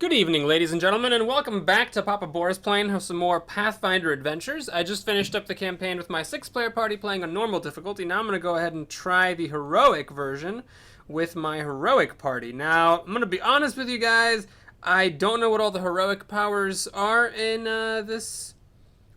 Good evening, ladies and gentlemen, and welcome back to Papa Boris playing some more Pathfinder adventures. I just finished up the campaign with my 6-player party playing on normal difficulty. Now I'm going to go ahead and try the heroic version with my heroic party. Now, I'm going to be honest with you guys, I don't know what all the heroic powers are in this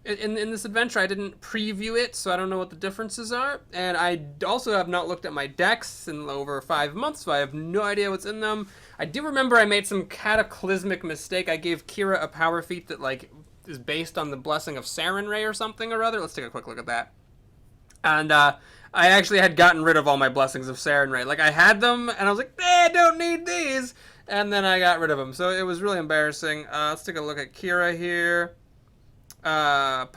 adventure. I didn't preview it, so I don't know what the differences are. And I also have not looked at my decks in over 5 months, so I have no idea what's in them. I do remember I made some cataclysmic mistake. I gave Kira a power feat that, like, is based on the blessing of Saren Ray or something or other. Let's take a quick look at that. And I actually had gotten rid of all my blessings of Saren Ray. Like, I had them, and I was like, I don't need these. And then I got rid of them. So it was really embarrassing. Let's take a look at Kira here. Powers.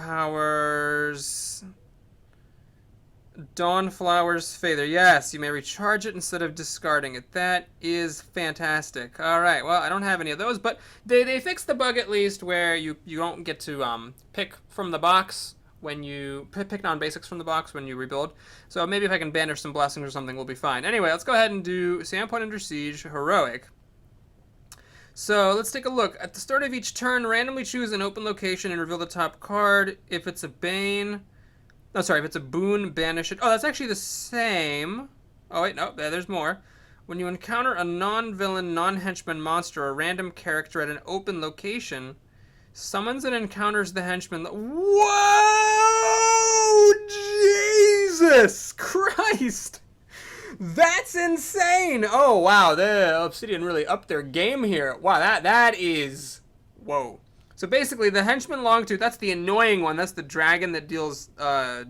Dawnflower's Feather. Yes, you may recharge it instead of discarding it. That is fantastic. Alright, well, I don't have any of those, but they fixed the bug at least where you don't get to pick from the box when you pick non-basics from the box when you rebuild. So maybe if I can banish some blessings or something, we'll be fine. Anyway, let's go ahead and do Sandpoint Under Siege, Heroic. So let's take a look. At the start of each turn, randomly choose an open location and reveal the top card. If it's a Bane... Oh, sorry, if it's a boon, banish it. Oh, that's actually the same. Oh, wait, no, there's more. When you encounter a non-villain, non-henchman monster or random character at an open location, summons and encounters the henchman. Whoa! Jesus Christ! That's insane! Oh, wow, the Obsidian really upped their game here. Wow, that is... Whoa. So basically, the Henchman Longtooth, that's the annoying one. That's the dragon that deals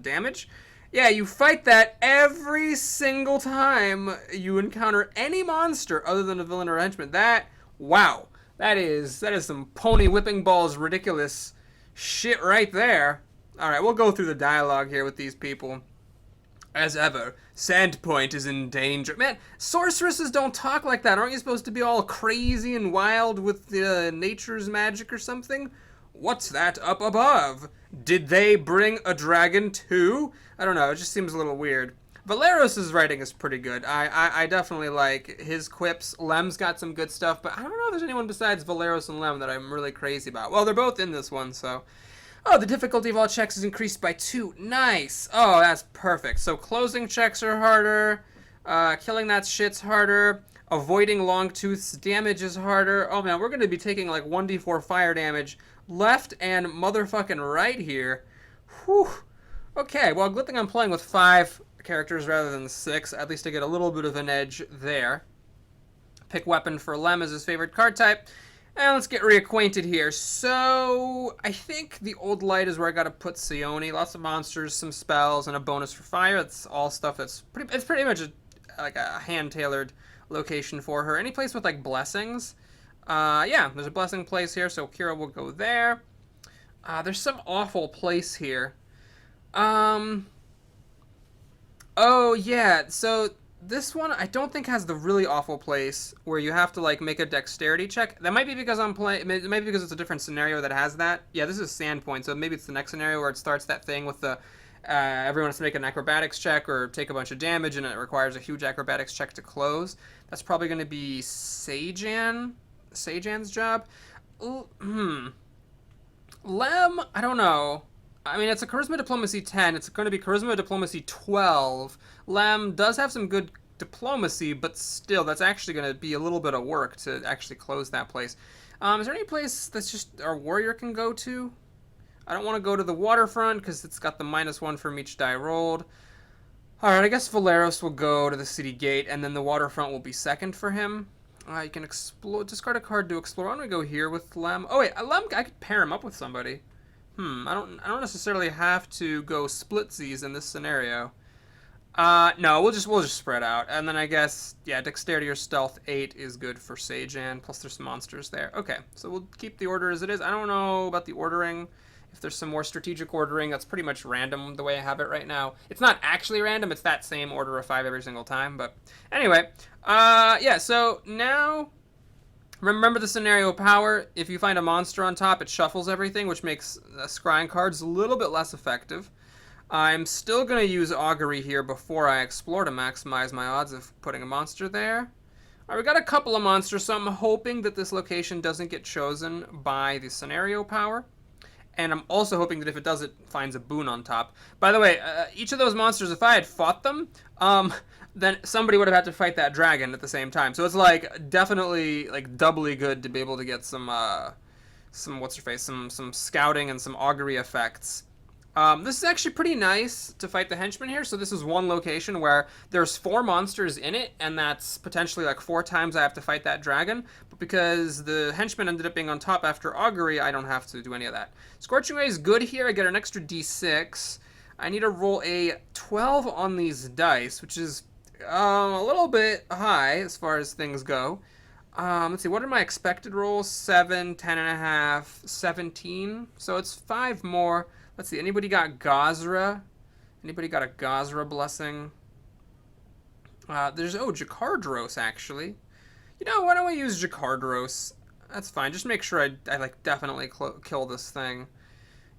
damage. Yeah, you fight that every single time you encounter any monster other than a villain or a henchman. Wow. That is some pony whipping balls ridiculous shit right there. Alright, we'll go through the dialogue here with these people. As ever, Sandpoint is in danger. Man, sorceresses don't talk like that. Aren't you supposed to be all crazy and wild with nature's magic or something? What's that up above? Did they bring a dragon too? I don't know, it just seems a little weird. Valeros' writing is pretty good. I definitely like his quips. Lem's got some good stuff, but I don't know if there's anyone besides Valeros and Lem that I'm really crazy about. Well, they're both in this one, so... Oh, the difficulty of all checks is increased by 2. Nice. Oh, that's perfect. So closing checks are harder. Killing that shit's harder. Avoiding Longtooth's damage is harder. Oh, man, we're going to be taking like 1d4 fire damage left and motherfucking right here. Whew. Okay, well, good thing I'm playing with 5 characters rather than 6. At least I get a little bit of an edge there. Pick weapon for Lem as his favorite card type. And let's get reacquainted here. So, I think the Old Light is where I gotta put Sione. Lots of monsters, some spells, and a bonus for fire. That's all stuff that's pretty much like a hand-tailored location for her. Any place with, like, blessings? Yeah, there's a blessing place here, so Kira will go there. There's some awful place here. Oh, yeah, so... This one, I don't think has the really awful place where you have to, like, make a dexterity check. That might be because I'm playing... It might be because it's a different scenario that has that. Yeah, this is Sandpoint, so maybe it's the next scenario where it starts that thing with the... everyone has to make an acrobatics check or take a bunch of damage, and it requires a huge acrobatics check to close. That's probably going to be Sajan's job. Lem, I don't know. I mean, it's a Charisma Diplomacy 10. It's going to be Charisma Diplomacy 12. Lem does have some good diplomacy, but still, that's actually going to be a little bit of work to actually close that place. Is there any place that's just our warrior can go to? I don't want to go to the waterfront because it's got the -1 from each die rolled. Alright, I guess Valeros will go to the city gate, and then the waterfront will be second for him. You can explore, discard a card to explore. I'm going to go here with Lem. Oh, wait, Lem, I could pair him up with somebody. I don't necessarily have to go splitsies in this scenario. No, we'll just spread out. And then I guess, yeah, Dexterity or Stealth 8 is good for Sajan, plus there's some monsters there. Okay, so we'll keep the order as it is. I don't know about the ordering. If there's some more strategic ordering, that's pretty much random the way I have it right now. It's not actually random, it's that same order of 5 every single time, but anyway. Yeah, so now... Remember the scenario power. If you find a monster on top, it shuffles everything, which makes scrying cards a little bit less effective. I'm still going to use Augury here before I explore to maximize my odds of putting a monster there. All right, we got a couple of monsters, so I'm hoping that this location doesn't get chosen by the scenario power. And I'm also hoping that if it does, it finds a boon on top. By the way, each of those monsters, if I had fought them, then somebody would have had to fight that dragon at the same time. So it's like definitely like doubly good to be able to get some what's your face, some scouting and some augury effects. This is actually pretty nice to fight the henchmen here. So this is one location where there's 4 monsters in it, and that's potentially like 4 times I have to fight that dragon. But because the henchmen ended up being on top after augury, I don't have to do any of that. Scorching Ray is good here. I get an extra d6. I need to roll a 12 on these dice, which is a little bit high as far as things go. Let's see, what are my expected rolls? 7, 10.5, 17. So it's 5 more. Let's see, anybody got Gazra? Anybody got a Gazra blessing? There's, Jakardros, actually. You know, why don't we use Jakardros? That's fine. Just make sure I like, definitely kill this thing.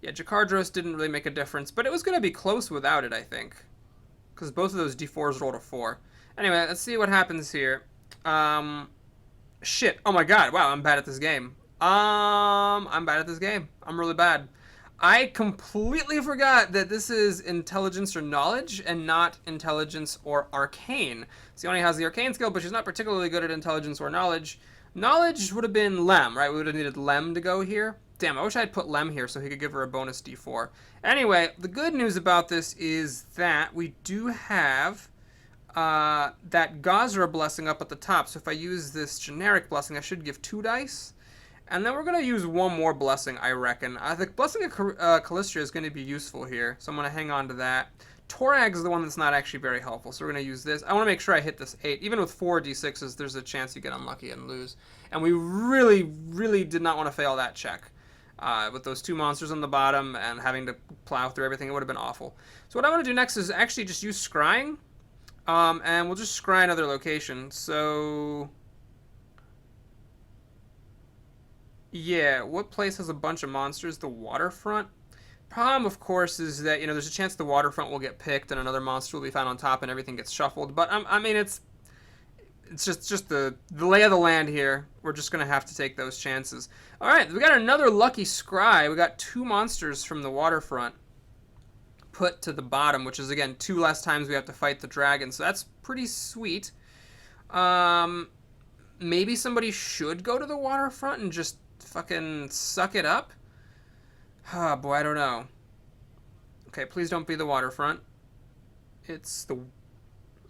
Yeah, Jakardros didn't really make a difference, but it was going to be close without it, I think. Because both of those d4s rolled a 4. Anyway, let's see what happens here. Shit. Oh my god. Wow, I'm bad at this game. I'm bad at this game. I'm really bad. I completely forgot that this is intelligence or knowledge and not intelligence or arcane. Sione has the arcane skill, but she's not particularly good at intelligence or knowledge. Knowledge would have been Lem, right? We would have needed Lem to go here. Damn, I wish I had put Lem here so he could give her a bonus d4. Anyway, the good news about this is that we do have that Gazra blessing up at the top. So if I use this generic blessing, I should give 2 dice. And then we're going to use one more blessing, I reckon. The blessing of Callistria is going to be useful here, so I'm going to hang on to that. Torag is the one that's not actually very helpful, so we're going to use this. I want to make sure I hit this 8. Even with 4 d6s, there's a chance you get unlucky and lose. And we really, really did not want to fail that check. With those 2 monsters on the bottom and having to plow through everything, it would have been awful. So what I want to do next is actually just use scrying. And we'll just scry another location. So... yeah, what place has a bunch of monsters? The waterfront. Problem, of course, is that, there's a chance the waterfront will get picked and another monster will be found on top and everything gets shuffled. But, I mean, it's just the lay of the land here. We're just going to have to take those chances. All right, we got another lucky scry. We got 2 monsters from the waterfront put to the bottom, which is, again, 2 less times we have to fight the dragon. So that's pretty sweet. Maybe somebody should go to the waterfront and just fucking suck it up? Ah, boy, I don't know. Okay, please don't be the waterfront. It's the...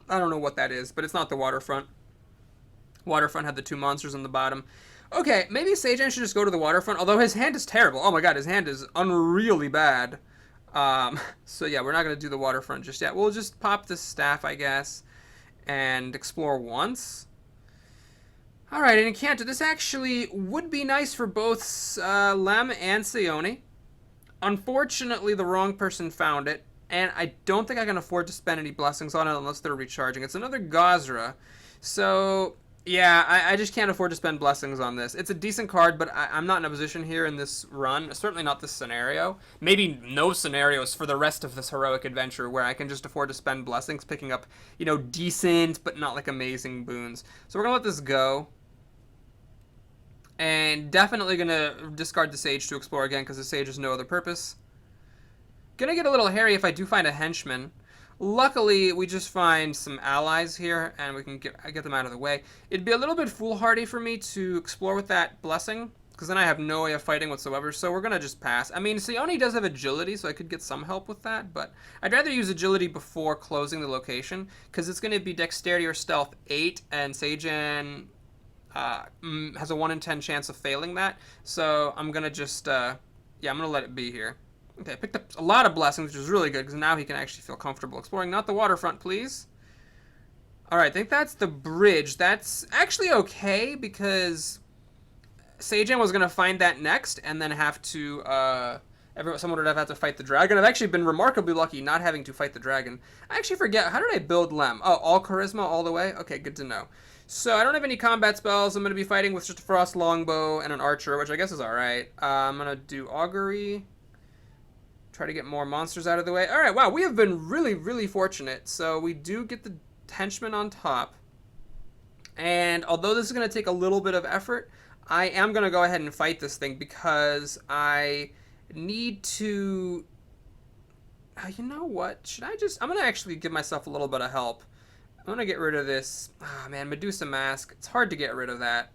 I don't know what that is, but it's not the waterfront. Waterfront had the 2 monsters on the bottom. Okay, maybe Seijan should just go to the waterfront, although his hand is terrible. Oh my god, his hand is unreally bad. So yeah, we're not going to do the waterfront just yet. We'll just pop this staff, I guess, and explore once. Alright, and Encanto, this actually would be nice for both Lem and Sione. Unfortunately, the wrong person found it, and I don't think I can afford to spend any blessings on it unless they're recharging. It's another Gazra, so yeah, I just can't afford to spend blessings on this. It's a decent card, but I'm not in a position here in this run, certainly not this scenario. Maybe no scenarios for the rest of this heroic adventure where I can just afford to spend blessings picking up, decent but not like amazing boons. So we're going to let this go. And definitely going to discard the Sage to explore again because the Sage has no other purpose. Going to get a little hairy if I do find a henchman. Luckily, we just find some allies here and we can get them out of the way. It'd be a little bit foolhardy for me to explore with that blessing because then I have no way of fighting whatsoever, so we're going to just pass. I mean, Sione does have agility, so I could get some help with that, but I'd rather use agility before closing the location because it's going to be dexterity or stealth 8 and Seijan... has a 1 in 10 chance of failing that, so I'm gonna just I'm gonna let it be here. Okay, I picked up a lot of blessings, which is really good because now he can actually feel comfortable exploring. Not the waterfront, please. All right, I think that's the bridge. That's actually okay because Seijan was gonna find that next and then have to someone would have had to fight the dragon. I've actually been remarkably lucky not having to fight the dragon. I actually forget, how did I build Lem? Oh, all charisma all the way? Okay, good to know. So I don't have any combat spells. I'm going to be fighting with just a frost longbow and an archer, which I guess is alright. I'm going to do augury. Try to get more monsters out of the way. Alright, wow, we have been really, really fortunate. So we do get the henchman on top. And although this is going to take a little bit of effort, I am going to go ahead and fight this thing because I need to... you know what? Should I just... I'm going to actually give myself a little bit of help. I'm going to get rid of this... Ah, man, Medusa Mask. It's hard to get rid of that.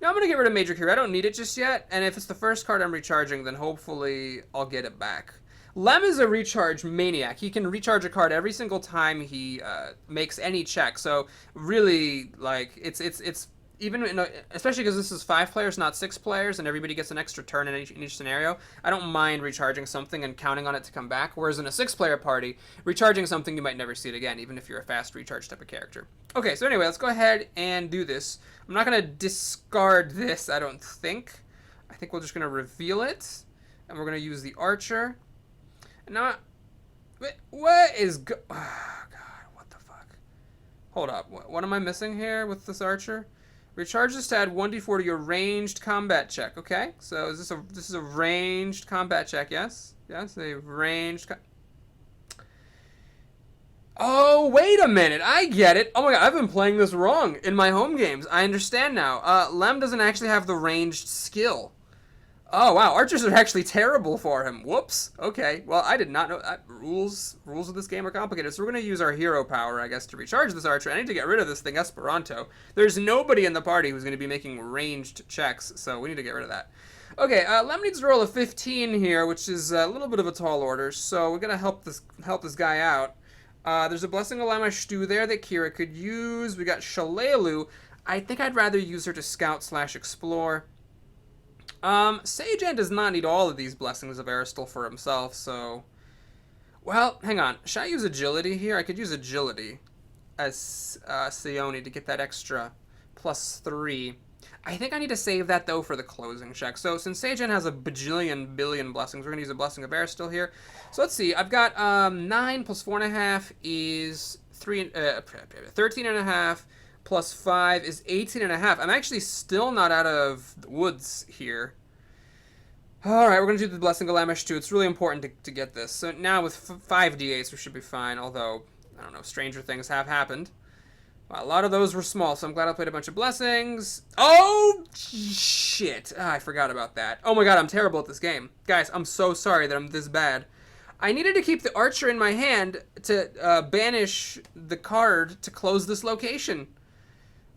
I'm going to get rid of Major Cure. I don't need it just yet. And if it's the first card I'm recharging, then hopefully I'll get it back. Lem is a recharge maniac. He can recharge a card every single time he makes any check. So really, like, it's even especially because this is 5 players, not 6 players, and everybody gets an extra turn in each scenario. I don't mind recharging something and counting on it to come back. Whereas in a 6-player party, recharging something you might never see it again, even if you're a fast recharge type of character. Okay, so anyway, let's go ahead and do this. I'm not gonna discard this. I don't think. I think we're just gonna reveal it, and we're gonna use the Archer. Now, what is oh, God, what the fuck? Hold up. What am I missing here with this Archer? Recharge this to add 1d4 to your ranged combat check. Okay, so this is a ranged combat check? Yes, yes, a ranged. Oh, wait a minute! I get it. Oh my God, I've been playing this wrong in my home games. I understand now. Lem doesn't actually have the ranged skill. Oh, wow. Archers are actually terrible for him. Whoops. Okay. Well, I did not know. Rules of this game are complicated. So we're going to use our hero power, I guess, to recharge this Archer. I need to get rid of this thing, Esperanto. There's nobody in the party who's going to be making ranged checks, so we need to get rid of that. Okay, Lem needs to roll a 15 here, which is a little bit of a tall order, so we're going to help this guy out. There's a Blessing of Lamashtu there that Kira could use. We got Shalelu. I think I'd rather use her to scout/explore. Seigen does not need all of these Blessings of Aristil for himself, so... Well, hang on. Should I use Agility here? I could use Agility as Sione to get that extra +3. I think I need to save that, though, for the closing check. So, since Seigen has a bajillion billion blessings, we're going to use a Blessing of Aristil here. So, let's see. I've got 9 plus 4.5 is 13.5. Plus 5 is 18.5. I'm actually still not out of the woods here. Alright, we're going to do the Blessing of Lamashtu. It's really important to get this. So now with 5 d8s, we should be fine. Although, I don't know, stranger things have happened. Well, a lot of those were small, so I'm glad I played a bunch of blessings. Oh, shit. I forgot about that. Oh my God, I'm terrible at this game. Guys, I'm so sorry that I'm this bad. I needed to keep the Archer in my hand to banish the card to close this location.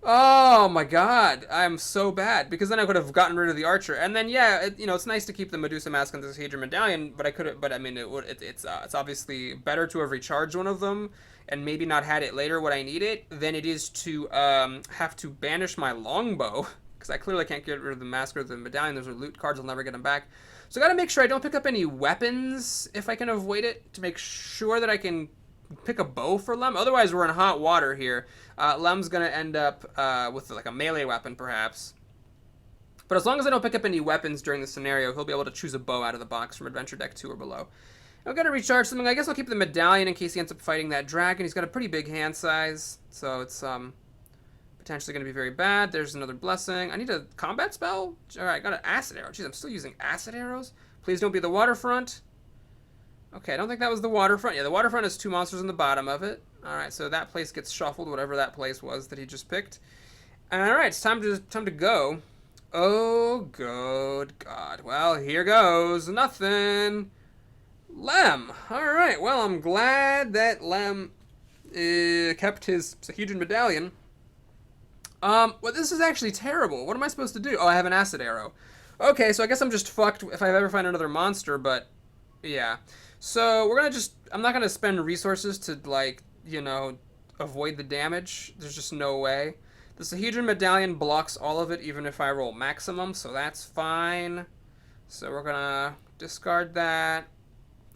Oh my God, I'm so bad, because then I could have gotten rid of the Archer, and then yeah, it's nice to keep the Medusa Mask and the Hadron Medallion, but I mean, it's obviously better to have recharged one of them and maybe not had it later when I need it than it is to have to banish my longbow, because I clearly can't get rid of the Mask or the Medallion. Those are loot cards, I'll never get them back. So I gotta make sure I don't pick up any weapons if I can avoid it, to make sure that I can pick a bow for Lem. Otherwise, we're in hot water here. Lem's going to end up with like a melee weapon, perhaps. But as long as I don't pick up any weapons during the scenario, he'll be able to choose a bow out of the box from Adventure Deck 2 or below. I'm going to recharge something. I guess I'll keep the medallion in case he ends up fighting that dragon. He's got a pretty big hand size, so it's potentially going to be very bad. There's another blessing. I need a combat spell? All right, I got an acid arrow. Jeez, I'm still using acid arrows? Please don't be the waterfront. Okay, I don't think that was the waterfront. Yeah, the waterfront has 2 monsters on the bottom of it. Alright, so that place gets shuffled, whatever that place was that he just picked. Alright, it's time to go. Oh, good God. Well, here goes. Nothing. Lem. Alright, well, I'm glad that Lem kept his Sahedron Medallion. Well, this is actually terrible. What am I supposed to do? Oh, I have an acid arrow. Okay, so I guess I'm just fucked if I ever find another monster, but yeah. So we're gonna I'm not gonna spend resources to, like, avoid the damage. There's just no way. The Sahedron Medallion blocks all of it, even if I roll maximum, so that's fine. So we're gonna discard that,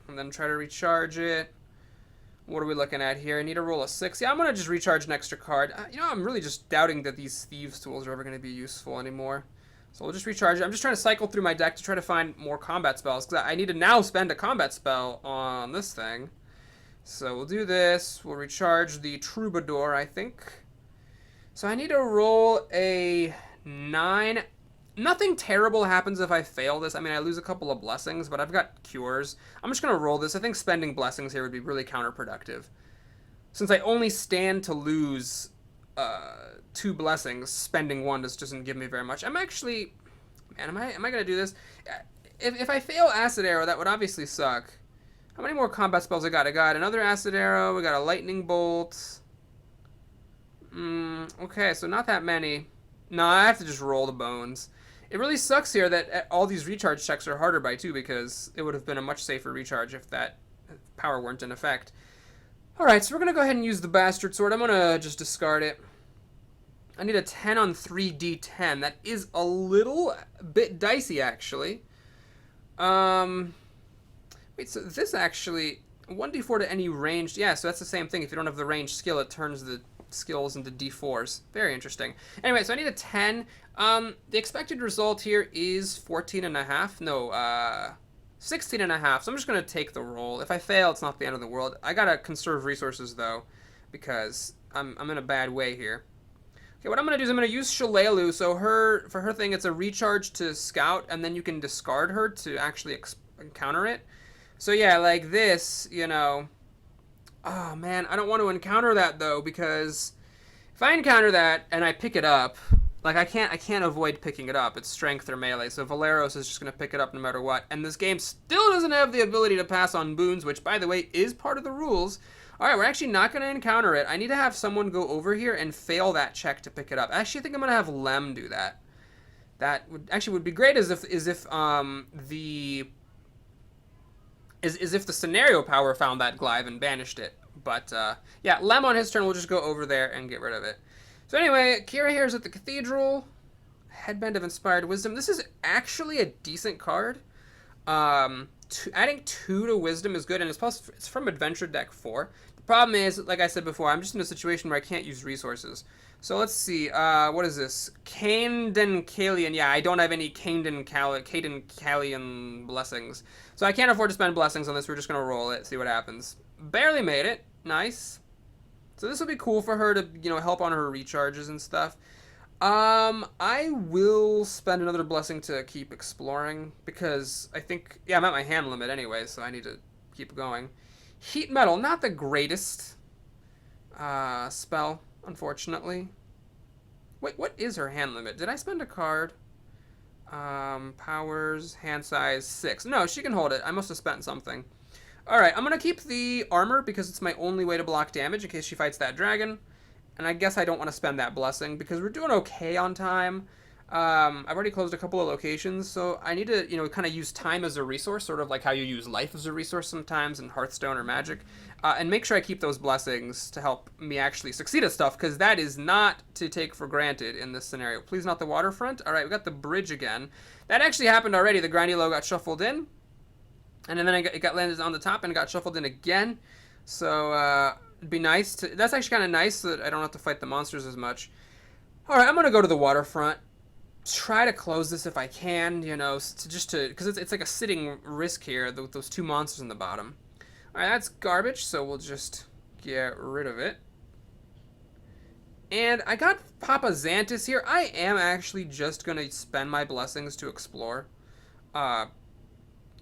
and then try to recharge it. What are we looking at here? I need to roll a 6. Yeah, I'm gonna just recharge an extra card. I'm really just doubting that these Thieves' Tools are ever gonna be useful anymore. So we'll just recharge it. I'm just trying to cycle through my deck to try to find more combat spells, because I need to now spend a combat spell on this thing. So we'll do this. We'll recharge the Troubadour, I think. So I need to roll a 9. Nothing terrible happens if I fail this. I mean, I lose a couple of blessings, but I've got cures. I'm just going to roll this. I think spending blessings here would be really counterproductive, since I only stand to lose 2 blessings. Spending 1 just doesn't give me very much. I'm actually... Man, am I going to do this? If I fail Acid Arrow, that would obviously suck. How many more combat spells I got? I got another Acid Arrow. We got a Lightning Bolt. Okay, so not that many. No, I have to just roll the bones. It really sucks here that all these recharge checks are harder by 2 because it would have been a much safer recharge if that power weren't in effect. Alright, so we're going to go ahead and use the Bastard Sword. I'm going to just discard it. I need a 10 on 3d10. That is a little bit dicey, actually. Wait, so this actually... 1d4 to any ranged... Yeah, so that's the same thing. If you don't have the ranged skill, it turns the skills into d4s. Very interesting. Anyway, so I need a 10. The expected result here is 14.5. No, 16.5. So I'm just going to take the roll. If I fail, it's not the end of the world. I got to conserve resources, though, because I'm in a bad way here. Okay, what I'm going to do is I'm going to use Shillelagh. So for her thing, it's a recharge to scout, and then you can discard her to actually encounter it. So yeah, like this, you know. Oh man, I don't want to encounter that though, because if I encounter that and I pick it up, like I can't avoid picking it up. It's strength or melee, so Valeros is just going to pick it up no matter what. And this game still doesn't have the ability to pass on boons, which by the way is part of the rules. Alright, we're actually not going to encounter it. I need to have someone go over here and fail that check to pick it up. Actually, I think I'm going to have Lem do that. That would be great as if the scenario power found that Glyve and banished it. But, yeah, Lem on his turn will just go over there and get rid of it. So anyway, Kira here is at the Cathedral. Headband of Inspired Wisdom. This is actually a decent card. Adding 2 to Wisdom is good, and it's from Adventure Deck 4. The problem is, like I said before, I'm just in a situation where I can't use resources. So let's see, what is this? Caden Kalian. Yeah, I don't have any Caden Kalian blessings. So I can't afford to spend blessings on this. We're just going to roll it, see what happens. Barely made it. Nice. So this will be cool for her to, you know, help on her recharges and stuff. I will spend another blessing to keep exploring, because I think, yeah, I'm at my hand limit anyway, so I need to keep going. Heat Metal, not the greatest spell, unfortunately. Wait, what is her hand limit? Did I spend a card? Powers, hand size, 6. No, she can hold it. I must have spent something. Alright, I'm going to keep the armor because it's my only way to block damage in case she fights that dragon. And I guess I don't want to spend that blessing because we're doing okay on time. I've already closed a couple of locations, so I need to, you know, kind of use time as a resource, sort of like how you use life as a resource sometimes in Hearthstone or Magic, and make sure I keep those blessings to help me actually succeed at stuff, because that is not to take for granted in this scenario. Please not the waterfront. All right, we got the bridge again. That actually happened already. The grindy low got shuffled in, and then it got landed on the top and got shuffled in again. So it'd be nice to. That's actually kind of nice so that I don't have to fight the monsters as much. All right, I'm gonna go to the waterfront. Try to close this if I can, you know, because it's like a sitting risk here, those 2 monsters in the bottom. Alright, that's garbage, so we'll just get rid of it. And I got Papa Xantus here. I am actually just going to spend my blessings to explore.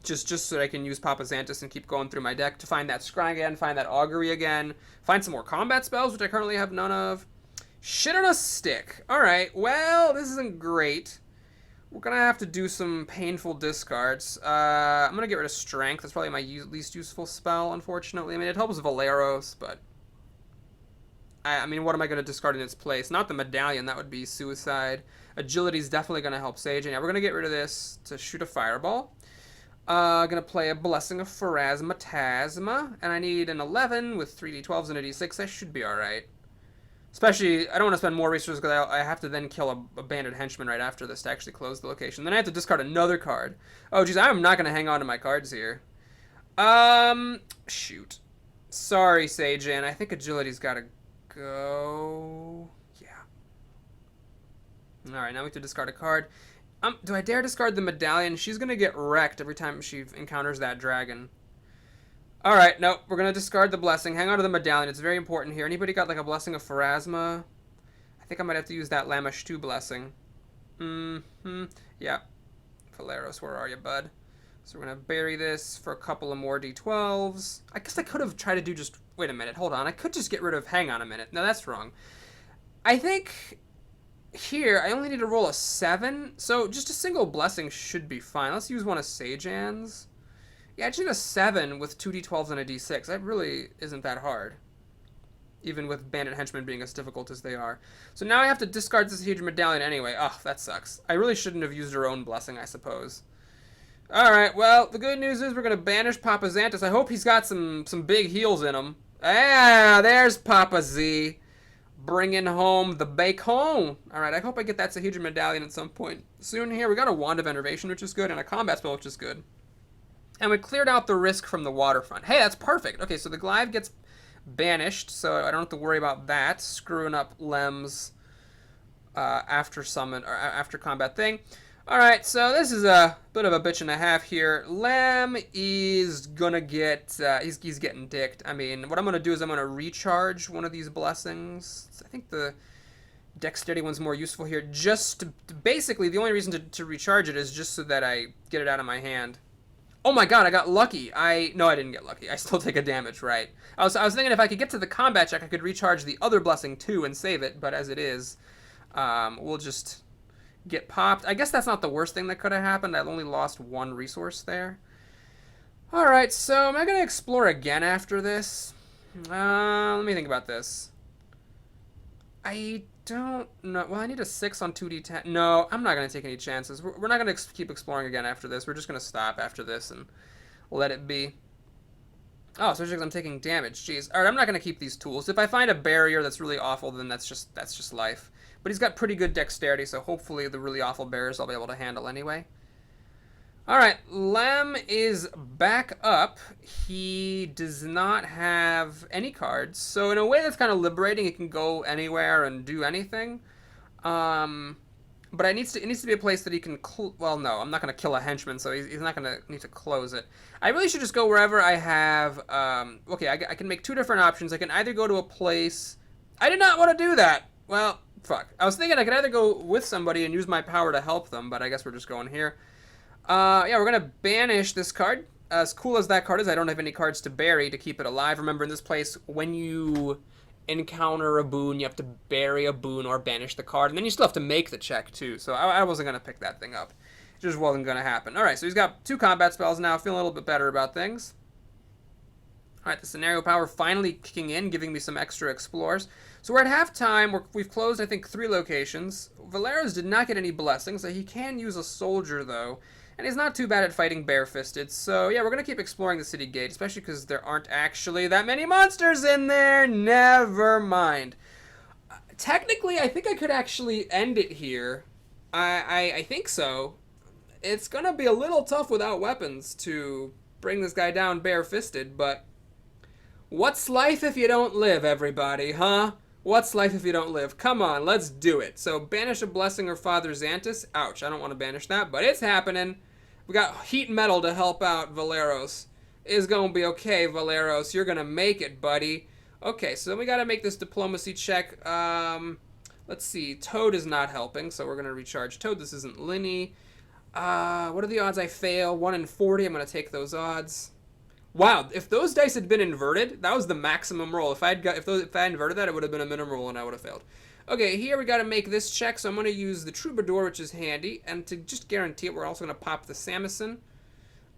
Just so that I can use Papa Xantus and keep going through my deck to find that Scry again, find that Augury again, find some more combat spells, which I currently have none of. Shit on a stick. Alright, well, this isn't great. We're going to have to do some painful discards. I'm going to get rid of Strength. That's probably my least useful spell, unfortunately. I mean, it helps Valeros, but... I mean, what am I going to discard in its place? Not the Medallion. That would be Suicide. Agility is definitely going to help Sage. And yeah, we're going to get rid of this to shoot a Fireball. Going to play a Blessing of Pharasmatasma. And I need an 11 with 3d12s and a d6. That should be alright. Especially, I don't want to spend more resources because I have to then kill a banded henchman right after this to actually close the location. Then I have to discard another card. Oh, geez, I'm not going to hang on to my cards here. Shoot. Sorry, Sajin. I think Agility's got to go. Yeah. Alright, now we have to discard a card. Do I dare discard the Medallion? She's going to get wrecked every time she encounters that dragon. Alright, no, we're going to discard the Blessing. Hang on to the Medallion. It's very important here. Anybody got like a Blessing of Pharasma? I think I might have to use that Lamish 2 Blessing. Yeah. Valeros, where are you, bud? So we're going to bury this for a couple of more d12s. I guess I could have tried to do just... Wait a minute, hold on. I could just get rid of... Hang on a minute. No, that's wrong. I think here, I only need to roll a 7, so just a single blessing should be fine. Let's use one of Sajan's. Yeah, I just need a 7 with 2d12s and a d6. That really isn't that hard, even with Bandit Henchmen being as difficult as they are. So now I have to discard this huge medallion anyway. Oh, that sucks. I really shouldn't have used her own blessing, I suppose. Alright, well, the good news is we're going to banish Papa Xantus. I hope he's got some big heals in him. Ah, there's Papa Z. Bringing home the bacon. Alright, I hope I get that Sahedron medallion at some point soon here. We got a Wand of Enervation, which is good, and a combat spell, which is good. And we cleared out the risk from the waterfront. Hey, that's perfect. Okay, so the Glyve gets banished, so I don't have to worry about that. Screwing up Lem's after summon, or after combat thing. Alright, so this is a bit of a bitch and a half here. Lem is gonna get, he's getting dicked. I mean, what I'm gonna do is I'm gonna recharge one of these blessings. I think the Dexterity one's more useful here. Just to, basically, the only reason to recharge it is just so that I get it out of my hand. Oh my god, I got lucky. No, I didn't get lucky. I still take a damage, right? I was thinking if I could get to the combat check, I could recharge the other blessing too and save it, but as it is, we'll just get popped. I guess that's not the worst thing that could have happened. I've only lost one resource there. Alright, so am I going to explore again after this? Let me think about this. I don't know. Well, I need a 6 on 2d10. No, I'm not going to take any chances. We're not going to keep exploring again after this. We're just going to stop after this and let it be. Oh, especially because I'm taking damage. Jeez. Alright, I'm not going to keep these tools. If I find a barrier that's really awful, then that's just life. But he's got pretty good dexterity, so hopefully the really awful barriers I'll be able to handle anyway. Alright, Lem is back up. He does not have any cards, so in a way that's kind of liberating. He can go anywhere and do anything. But it needs to be a place that he can... well, no, I'm not going to kill a henchman, so he's not going to need to close it. I really should just go wherever I have... okay, I can make two different options. I can either go to a place... I did not want to do that! Well, fuck. I was thinking I could either go with somebody and use my power to help them, but I guess we're just going here. Yeah, we're going to banish this card. As cool as that card is, I don't have any cards to bury to keep it alive. Remember, in this place, when you encounter a boon, you have to bury a boon or banish the card, and then you still have to make the check, too. So I wasn't going to pick that thing up. It just wasn't going to happen. Alright, so he's got 2 combat spells now, feeling a little bit better about things. Alright, the scenario power finally kicking in, giving me some extra explores. So we're at halftime. We've closed, I think, 3 locations. Valeros did not get any blessings, so he can use a soldier, though. And he's not too bad at fighting barefisted. So, yeah, we're going to keep exploring the city gate, especially because there aren't actually that many monsters in there. Never mind. Technically, I think I could actually end it here. I think so. It's going to be a little tough without weapons to bring this guy down barefisted, but what's life if you don't live, everybody, huh? What's life if you don't live? Come on, let's do it. So, banish a blessing or Father Xantus. Ouch, I don't want to banish that, but it's happening. We got heat metal to help out Valeros. It's going to be okay, Valeros. You're going to make it, buddy. Okay, so then we got to make this diplomacy check. Let's see. Toad is not helping, so we're going to recharge Toad. This isn't Linny. What are the odds I fail? 1 in 40. I'm going to take those odds. Wow, if those dice had been inverted, that was the maximum roll. If I inverted that, it would have been a minimum roll and I would have failed. Okay, here we got to make this check, so I'm going to use the Troubadour, which is handy, and to just guarantee it, we're also going to pop the Samison.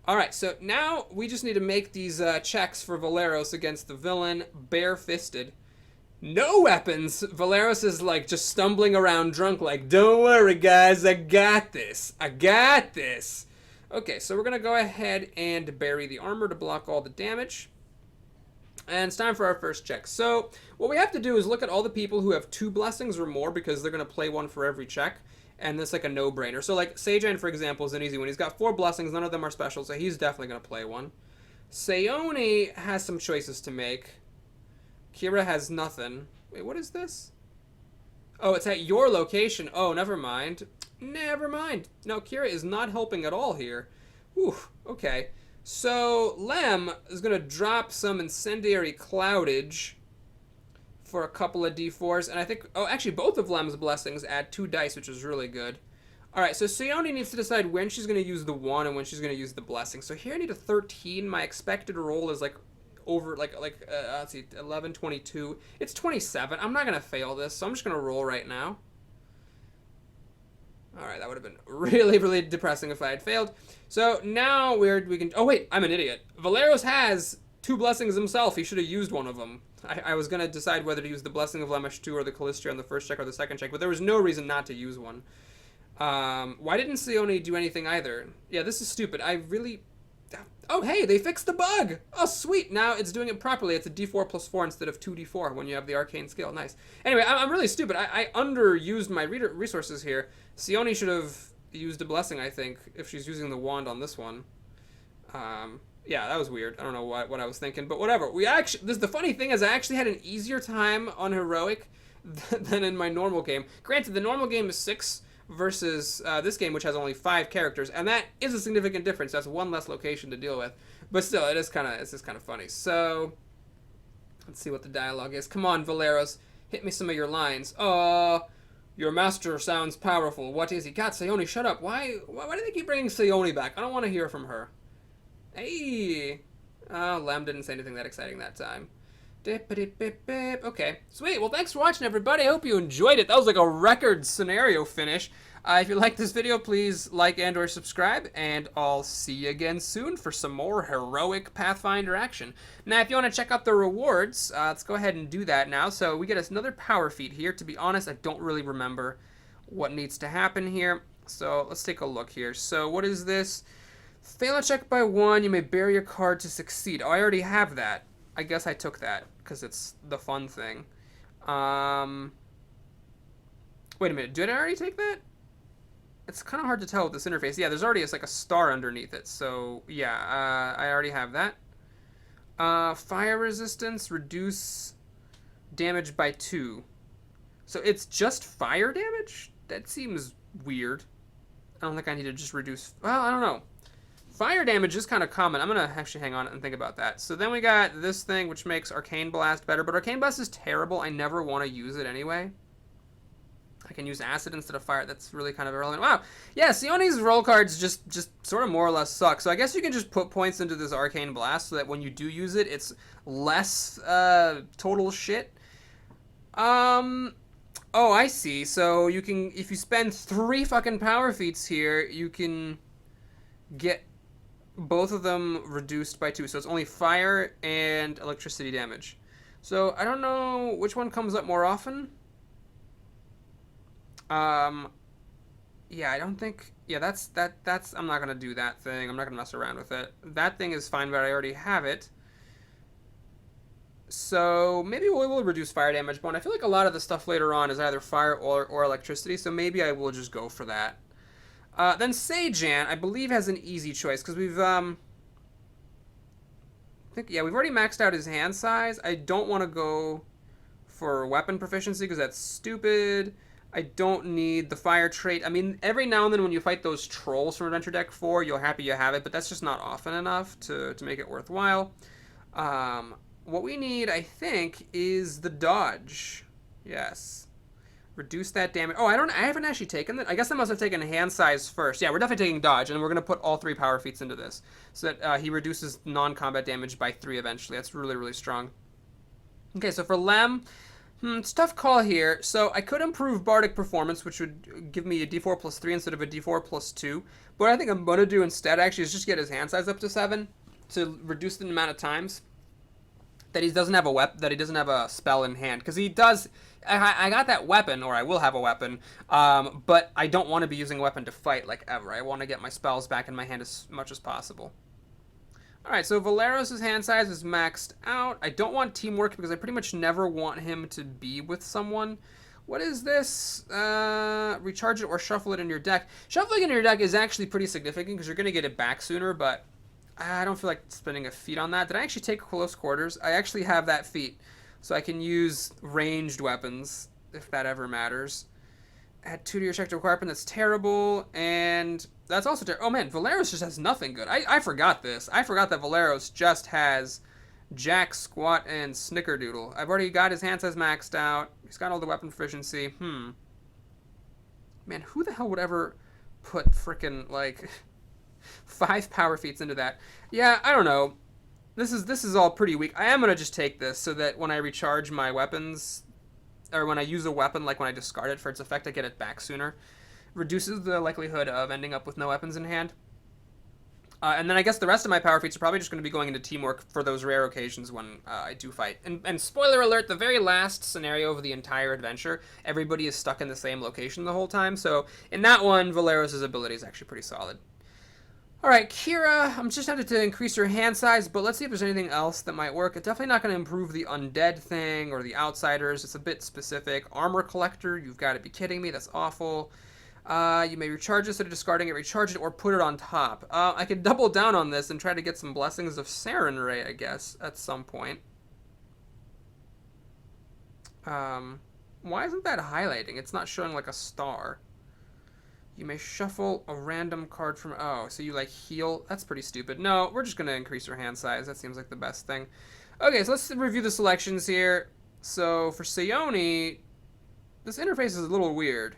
Alright, so now we just need to make these checks for Valeros against the villain, barefisted. No weapons! Valeros is like just stumbling around drunk like, don't worry guys, I got this. I got this. Okay, so we're going to go ahead and bury the armor to block all the damage. And it's time for our first check. So, what we have to do is look at all the people who have 2 blessings or more, because they're going to play 1 for every check. And that's like a no-brainer. So, like, Sajan, for example, is an easy one. He's got 4 blessings, none of them are special, so he's definitely going to play 1. Sayoni has some choices to make. Kira has nothing. Wait, what is this? Oh, it's at your location. Oh, never mind. Never mind. No, Kira is not helping at all here. Whew, okay. So, Lem is going to drop some incendiary cloudage for a couple of d4s. And I think... oh, actually, both of Lem's blessings add 2 dice, which is really good. Alright, so Sayoni needs to decide when she's going to use the 1 and when she's going to use the blessing. So here I need a 13. My expected roll is like over, let's see, 11, 22. It's 27. I'm not going to fail this, so I'm just going to roll right now. All right, that would have been really, really depressing if I had failed. So now we can. Oh wait, I'm an idiot. Valeros has 2 blessings himself. He should have used one of them. I was gonna decide whether to use the Blessing of Lemesh 2 or the Calistria on the first check or the second check, but there was no reason not to use one. Why didn't Sione do anything either? Yeah, this is stupid. I really. Oh, hey, they fixed the bug! Oh, sweet! Now it's doing it properly. It's a d4 plus 4 instead of 2d4 when you have the arcane skill. Nice. Anyway, I'm really stupid. I underused my resources here. Sione should have used a blessing, I think, if she's using the wand on this one. Yeah, that was weird. I don't know what I was thinking, but whatever. The funny thing is I actually had an easier time on Heroic than in my normal game. Granted, the normal game is 6 versus this game, which has only 5 characters, and that is a significant difference. That's one less location to deal with, but still, it's just kind of funny. So let's see what the dialogue is. Come on, Valeros, hit me some of your lines. Your master sounds powerful. What is he? God, Sione, shut up. Why do they keep bringing Sione back? I don't want to hear from her. Hey. Oh, Lem didn't say anything that exciting that time. Okay, sweet. Well, thanks for watching, everybody. I hope you enjoyed it. That was like a record scenario finish. If you liked this video, please like and or subscribe, and I'll see you again soon for some more heroic Pathfinder action. Now, if you want to check out the rewards, let's go ahead and do that now. So we get another power feat here. To be honest, I don't really remember what needs to happen here. So let's take a look here. So what is this? Fail a check by 1. You may bury a card to succeed. Oh, I already have that. I guess I took that because it's the fun thing. Wait a minute. Did I already take that? It's kind of hard to tell with this interface. Yeah, there's already like a star underneath it. So, yeah, I already have that. Fire resistance, reduce damage by 2. So it's just fire damage? That seems weird. I don't think I need to just reduce... Well, I don't know. Fire damage is kind of common. I'm going to actually hang on and think about that. So then we got this thing, which makes Arcane Blast better. But Arcane Blast is terrible. I never want to use it anyway. I can use Acid instead of Fire. That's really kind of irrelevant. Wow. Yeah, Sione's roll cards just sort of more or less suck. So I guess you can just put points into this Arcane Blast so that when you do use it, it's less total shit. Oh, I see. So you can, if you spend 3 fucking power feats here, you can get both of them reduced by 2. So it's only fire and electricity damage. So I don't know which one comes up more often. Yeah, I don't think... Yeah, that's... I'm not going to do that thing. I'm not going to mess around with it. That thing is fine, but I already have it. So maybe we will reduce fire damage, but I feel like a lot of the stuff later on is either fire or electricity, so maybe I will just go for that. Then Sejan, I believe, has an easy choice, because we've, we've already maxed out his hand size. I don't want to go for weapon proficiency, because that's stupid. I don't need the fire trait. I mean, every now and then when you fight those trolls from Adventure Deck 4, you're happy you have it, but that's just not often enough to make it worthwhile. What we need, I think, is the dodge. Yes. Reduce that damage. Oh, I haven't actually taken that. I guess I must have taken hand size first. Yeah, we're definitely taking dodge, and we're going to put all 3 power feats into this so that he reduces non-combat damage by 3 eventually. That's really, really strong. Okay, so for Lem, it's a tough call here. So I could improve Bardic Performance, which would give me a d4 plus 3 instead of a d4 plus 2. But what I think I'm going to do instead, actually, is just get his hand size up to 7 to reduce the amount of times that he doesn't have a spell in hand, because he does. I got that weapon, or I will have a weapon, but I don't want to be using a weapon to fight like ever. I want to get my spells back in my hand as much as possible. All right, so Valeros' hand size is maxed out. I don't want teamwork because I pretty much never want him to be with someone. What is this? Recharge it or shuffle it in your deck. Shuffling in your deck is actually pretty significant because you're going to get it back sooner, but I don't feel like spending a feat on that. Did I actually take Close Quarters? I actually have that feat, so I can use ranged weapons if that ever matters. Add 2 to your check to acquire weapon. That's terrible, and that's also terrible. Oh man, Valeros just has nothing good. I forgot this. I forgot that Valeros just has Jack, Squat, and Snickerdoodle. I've already got his hand size maxed out. He's got all the weapon proficiency. Man, who the hell would ever put frickin' like 5 power feats into that? Yeah, I don't know. This is all pretty weak. I am gonna just take this so that when I recharge my weapons, or when I use a weapon, like when I discard it for its effect, I get it back sooner. reduces the likelihood of ending up with no weapons in hand. And then I guess the rest of my power feats are probably just going to be going into teamwork for those rare occasions when I do fight. And spoiler alert, the very last scenario of the entire adventure, everybody is stuck in the same location the whole time. So in that one, Valeros' ability is actually pretty solid. All right, Kira, I'm just tempted to increase her hand size, but let's see if there's anything else that might work. It's definitely not going to improve the undead thing or the outsiders. It's a bit specific. Armor collector, you've got to be kidding me. That's awful. You may recharge it instead of discarding it, recharge it, or put it on top. I could double down on this and try to get some blessings of Sarenrae, I guess, at some point. Why isn't that highlighting? It's not showing like a star. You may shuffle a random card from... Oh, so you like heal? That's pretty stupid. No, we're just going to increase her hand size. That seems like the best thing. Okay, so let's review the selections here. So for Sayoni, this interface is a little weird.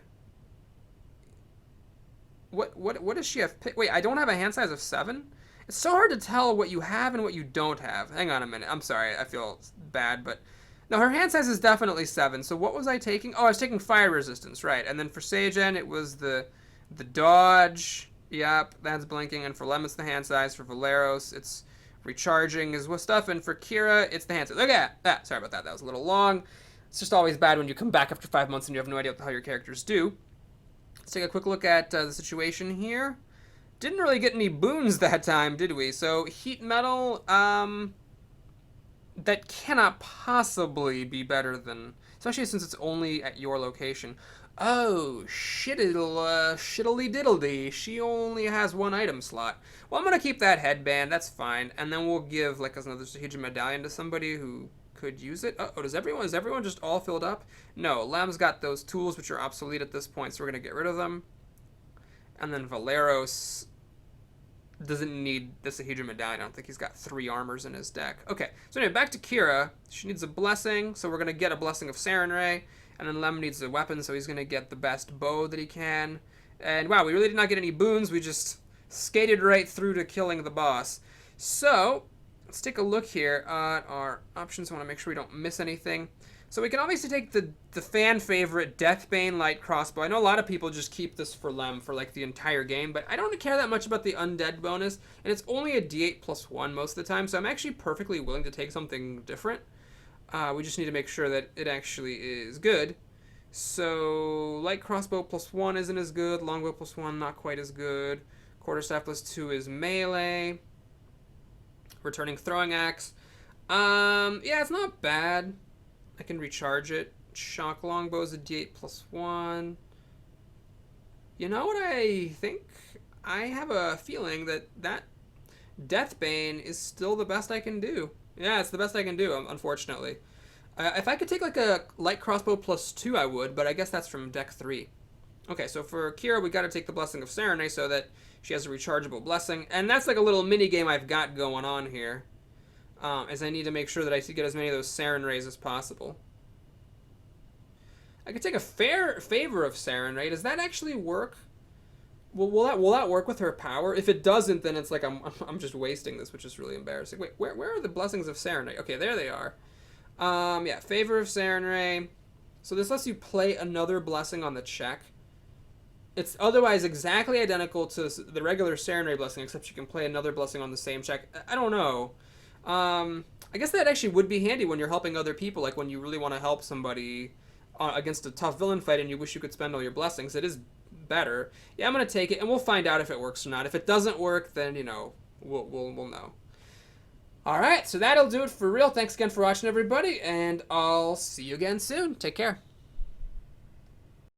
What does she have? Wait, I don't have a hand size of 7? It's so hard to tell what you have and what you don't have. Hang on a minute. I'm sorry. I feel bad, but... No, her hand size is definitely 7. So what was I taking? Oh, I was taking fire resistance, right. And then for Sagen, it was the dodge. Yep, that's blinking. And for Lem, it's the hand size. For Valeros, it's recharging is what stuff. And for Kira, it's the hand size. Okay, sorry about that. That was a little long. It's just always bad when you come back after 5 months and you have no idea what the hell your characters do. Let's take a quick look at the situation here. Didn't really get any boons that time, did we? So, heat metal, that cannot possibly be better than... Especially since it's only at your location. Oh, shiddly-diddly. She only has 1 item slot. Well, I'm going to keep that headband. That's fine. And then we'll give, like, another Sahija medallion to somebody who could use it. Uh-oh, is everyone just all filled up? No, Lem's got those tools, which are obsolete at this point, so we're going to get rid of them. And then Valeros doesn't need the Sahija medallion. I don't think he's got 3 armors in his deck. Okay, so anyway, back to Kira. She needs a blessing, so we're going to get a blessing of Sarenrae. And then Lem needs a weapon, so he's going to get the best bow that he can. And wow, we really did not get any boons. We just skated right through to killing the boss. So, let's take a look here at our options. I want to make sure we don't miss anything. So we can obviously take the fan favorite Deathbane Light Crossbow. I know a lot of people just keep this for Lem for like the entire game, but I don't care that much about the undead bonus, and it's only a D8 plus 1 most of the time, so I'm actually perfectly willing to take something different. We just need to make sure that it actually is good. So Light Crossbow plus 1 isn't as good, Longbow plus 1 not quite as good, Quarterstaff plus 2 is melee, Returning Throwing Axe. Yeah, it's not bad. I can recharge it. Shock Longbow is a D8 plus 1. You know what I think? I have a feeling that Deathbane is still the best I can do. Yeah, it's the best I can do, unfortunately. If I could take like a Light Crossbow plus 2, I would, but I guess that's from deck 3. Okay, so for Kira, we got to take the Blessing of Sarenrae so that she has a rechargeable blessing. And that's like a little mini game I've got going on here. As I need to make sure that I get as many of those Sarenraes as possible. I could take a favor of Sarenrae. Does that actually work? Will that work with her power? If it doesn't, then it's like I'm just wasting this, which is really embarrassing. Wait, where are the blessings of Sarenrae? Okay, there they are. Yeah, favor of Sarenrae. So this lets you play another blessing on the check. It's otherwise exactly identical to the regular Sarenrae blessing, except you can play another blessing on the same check. I don't know. I guess that actually would be handy when you're helping other people, like when you really want to help somebody against a tough villain fight and you wish you could spend all your blessings. It is better. Yeah, I'm going to take it, and we'll find out if it works or not. If it doesn't work, then, you know, we'll know. Alright, so that'll do it for real. Thanks again for watching, everybody, and I'll see you again soon. Take care.